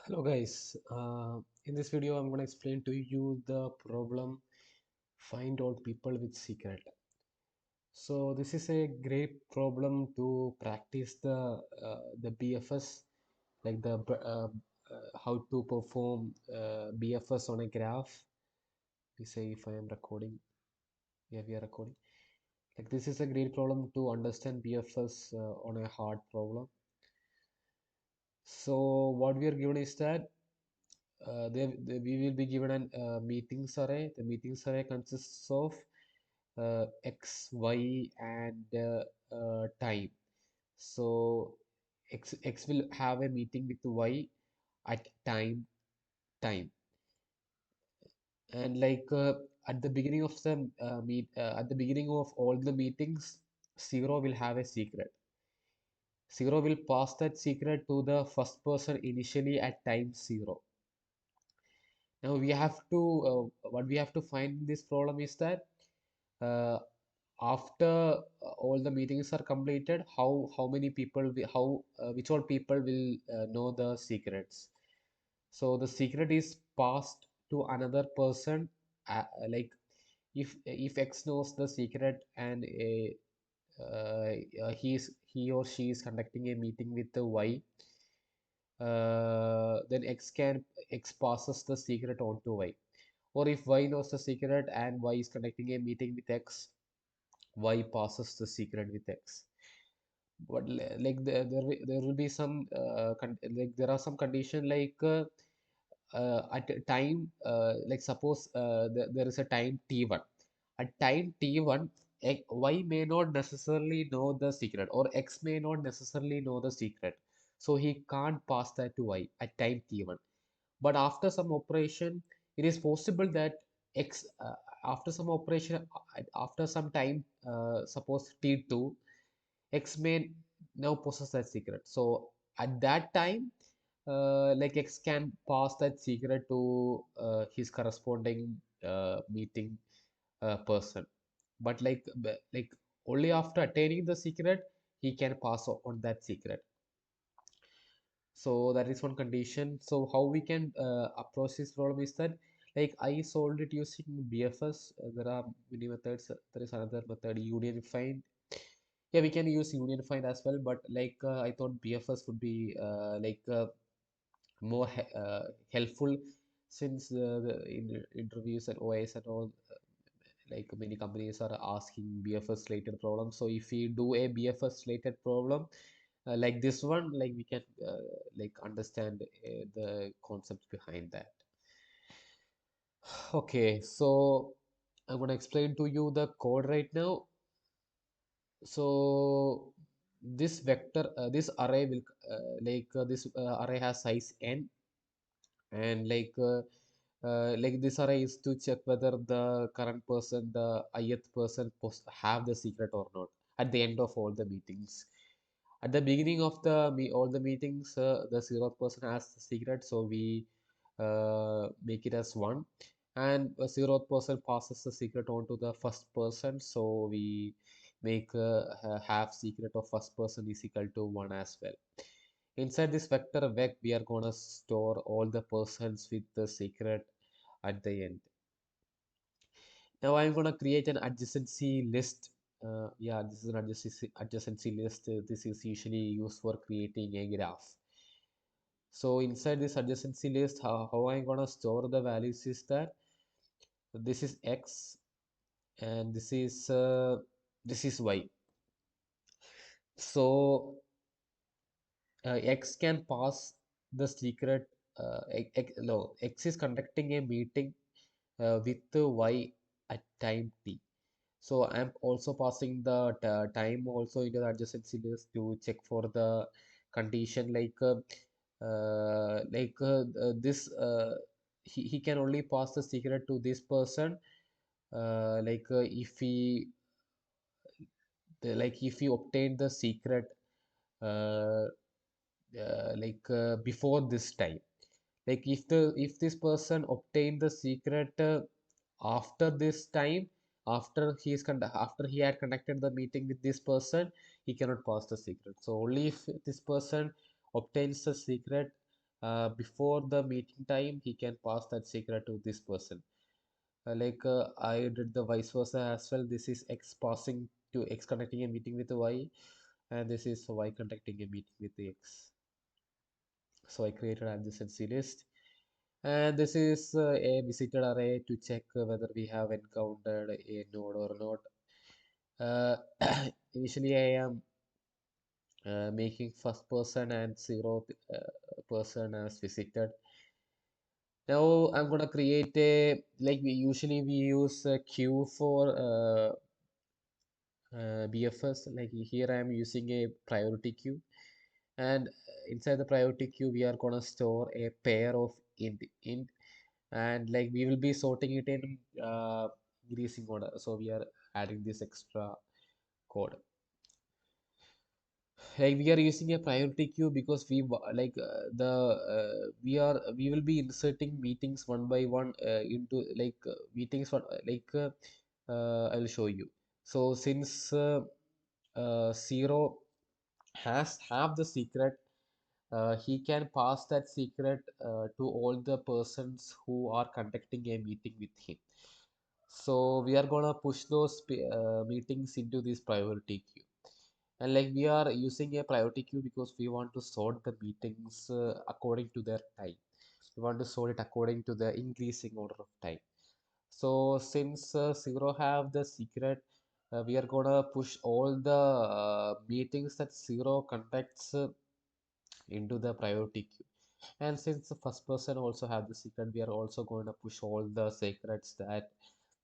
Hello guys, in this video I'm going to explain to you the problem find out people with secret. So this is a great problem to practice the BFS, like how to perform BFS on a graph. We say if I am recording, yeah, we are recording. Like this is a great problem to understand BFS on a hard problem. So what we are given is that we will be given an meetings array. The meetings array consists of x, y, and time. So x will have a meeting with y at time, and like at the beginning of the at the beginning of all the meetings, zero will have a secret. Zero will pass that secret to the first person initially at time zero. Now we have to what we have to find in this problem is that uh, after all the meetings are completed, how many people how which all people will know the secrets. So the secret is passed to another person. Like if X knows the secret and he or she is conducting a meeting with the Y, then X passes the secret on to Y. Or if Y knows the secret and Y is conducting a meeting with X, Y passes the secret with X. But like there will be some like there are some condition like at a time like suppose there is a time T1. At time T1, Y may not necessarily know the secret, or X may not necessarily know the secret. So he can't pass that to Y at time T1. But after some operation, it is possible that X after some operation after some time, suppose T2, X may now possess that secret. So at that time, like X can pass that secret to his corresponding meeting person. But like only after attaining the secret, he can pass on that secret. So that is one condition. So how we can approach this problem is that like I solved it using BFS. There are many methods. There is another method, union find. Yeah, we can use union find as well, but like I thought BFS would be more helpful since in interviews and OAS and all, like many companies are asking BFS related problems. So if we do a BFS related problem like this one, like we can like understand the concept behind that. Okay, so I'm going to explain to you the code right now. So this array will this array has size n, and like this array is to check whether the current person, the ith person, have the secret or not at the end of all the meetings. At the beginning of all the meetings, the zeroth person has the secret, so we make it as one, and a zeroth person passes the secret on to the first person, so we make a half secret of first person is equal to one as well. Inside this vector vec, we are gonna store all the persons with the secret at the end. Now I'm gonna create an adjacency list. Yeah, this is an adjacency list. This is usually used for creating a graph. So inside this adjacency list, how I'm gonna store the values is that this is X and this is Y. So X can pass the secret. No, X is conducting a meeting with Y at time T. So I'm also passing the time also into the adjacency list to check for the condition this he can only pass the secret to this person if he if he obtained the secret uh, before this time. Like if this person obtained the secret after this time, after he had conducted the meeting with this person, he cannot pass the secret. So only if this person obtains the secret before the meeting time, he can pass that secret to this person. I did the vice versa as well. This is X passing to X conducting a meeting with Y, and this is Y conducting a meeting with the X. So I created adjacency list, and this is a visited array to check whether we have encountered a node or not. Uh, Initially, I am making first person and zero person as visited. Now I'm gonna create a like we usually we use a queue for BFS. Like here I am using a priority queue, and inside the priority queue we are gonna store a pair of int, and like we will be sorting it in increasing order. So we are adding this extra code. Like we are using a priority queue because we will be inserting meetings one by one into meetings one I will show you. So since zero has have the secret, he can pass that secret to all the persons who are conducting a meeting with him. So we are gonna push those meetings into this priority queue. And like we are using a priority queue because we want to sort the meetings according to their time. We want to sort it according to the increasing order of time. So since zero have the secret, we are gonna push all the meetings that zero contacts into the priority queue. And since the first person also have the secret, we are also going to push all the secrets that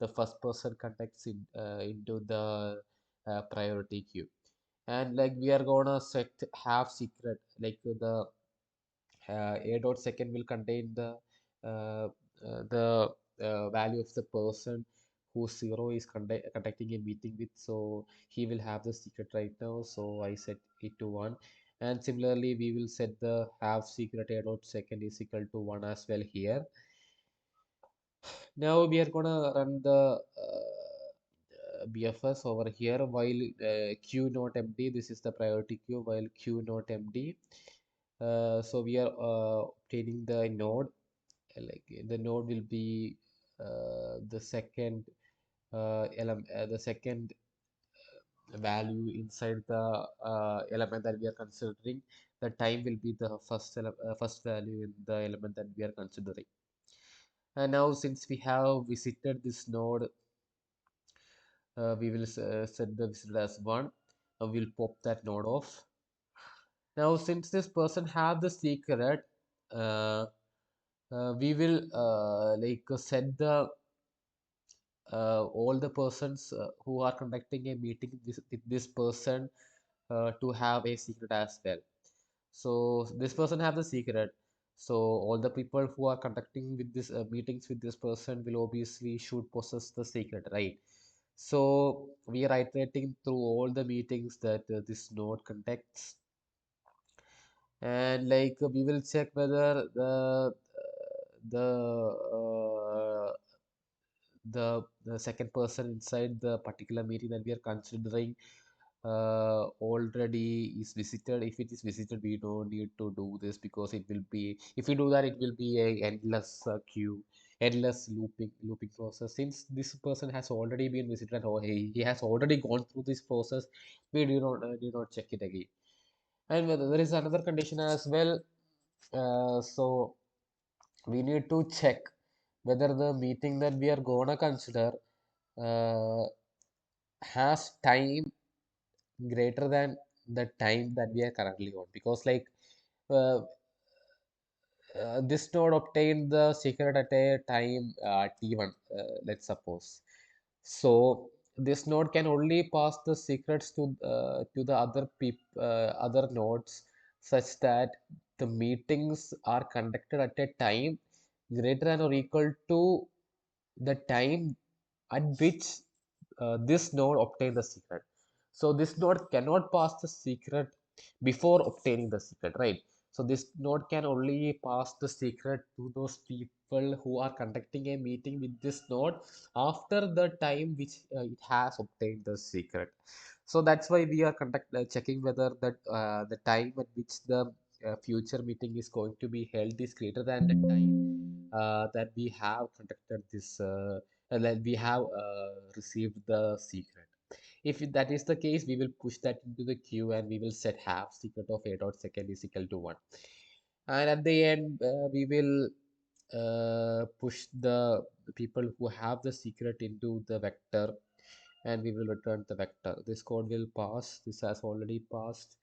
the first person contacts into the priority queue. And like we are gonna set have secret, like the a dot second will contain the value of the person who zero is conducting a meeting with. So he will have the secret right now. So I set it to one. And similarly, we will set the have secret a dot second is equal to one as well here. Now we are gonna run the BFS over here while queue not empty. This is the priority queue while queue not empty. So we are obtaining the node. Like the node will be the second the second value inside the element that we are considering. The time will be the first value in the element that we are considering. And now since we have visited this node, we will set the visitor as one. We'll pop that node off. Now since this person have the secret, uh, we will set the all the persons who are conducting a meeting with this person to have a secret as well. So this person have the secret. So all the people who are conducting with this meetings with this person will obviously should possess the secret, right? So we are iterating through all the meetings that this node conducts, and we will check whether the the second person inside the particular meeting that we are considering already is visited. If it is visited, we don't need to do this because it will be, if we do that, it will be a endless queue, endless looping process. Since this person has already been visited or he has already gone through this process, we do not check it again. And there is another condition as well. So we need to check whether the meeting that we are gonna consider uh, has time greater than the time that we are currently on, because uh, this node obtained the secret at a time t1, let's suppose. So this node can only pass the secrets to the other nodes such that the meetings are conducted at a time greater than or equal to the time at which this node obtain the secret. So this node cannot pass the secret before obtaining the secret, right? So this node can only pass the secret to those people who are conducting a meeting with this node after the time which it has obtained the secret. So that's why we are checking whether that the time at which the future meeting is going to be held is greater than the time that we have conducted this, that we have received the secret. If that is the case, we will push that into the queue and we will set half secret of a dot second is equal to 1. And at the end, we will push the people who have the secret into the vector and we will return the vector. This code will pass. This has already passed.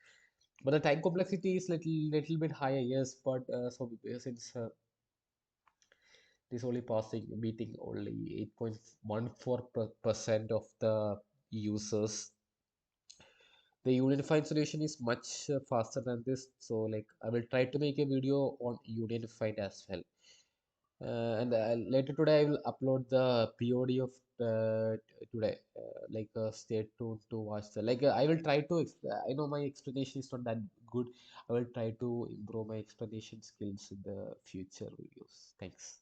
But the time complexity is little bit higher, yes. But so since this only passing meeting only 8.14% of the users, the unified solution is much faster than this. So like I will try to make a video on unified as well. And later today I will upload the POD of today. Stay tuned to watch the I will try to. I know my explanation is not that good. I will try to improve my explanation skills in the future videos. Thanks.